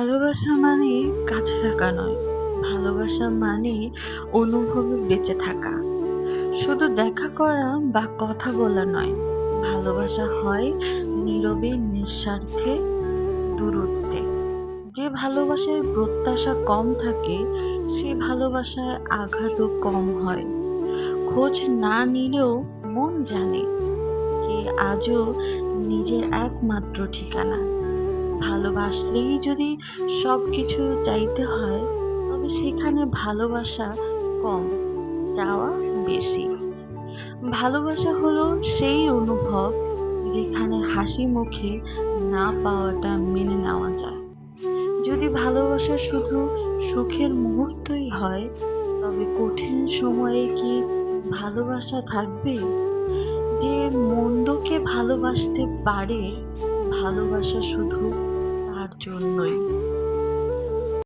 ভালোবাসা মানে কাছে থাকা নয়। ভালোবাসা মানে অনুভবে বেঁচে থাকা। শুধু দেখা করা বা কথা বলা নয়। ভালোবাসা হয় নীরবে, নিঃস্বার্থে, দূরত্বে। যে ভালোবাসায় প্রত্যাশা কম থাকে, সে ভালোবাসায় আঘাতও কম হয়। খোঁজ না নিলেও মন জানে কে আজও নিজের একমাত্র ঠিকানা। ভালোবাসলেই যদি সবকিছু চাইতে হয়, তবে সেখানে ভালোবাসা কম, চাওয়া বেশি। ভালোবাসা হলো সেই অনুভব যেখানে হাসি মুখে না পাওয়াটা মেনে নেওয়া যায়। যদি ভালোবাসা শুধু সুখের মুহূর্তই হয়, তবে কঠিন সময়ে কি ভালোবাসা থাকবে? যে মন্দকে ভালোবাসতে পারে, ভালোবাসা শুধু তার জন্যই।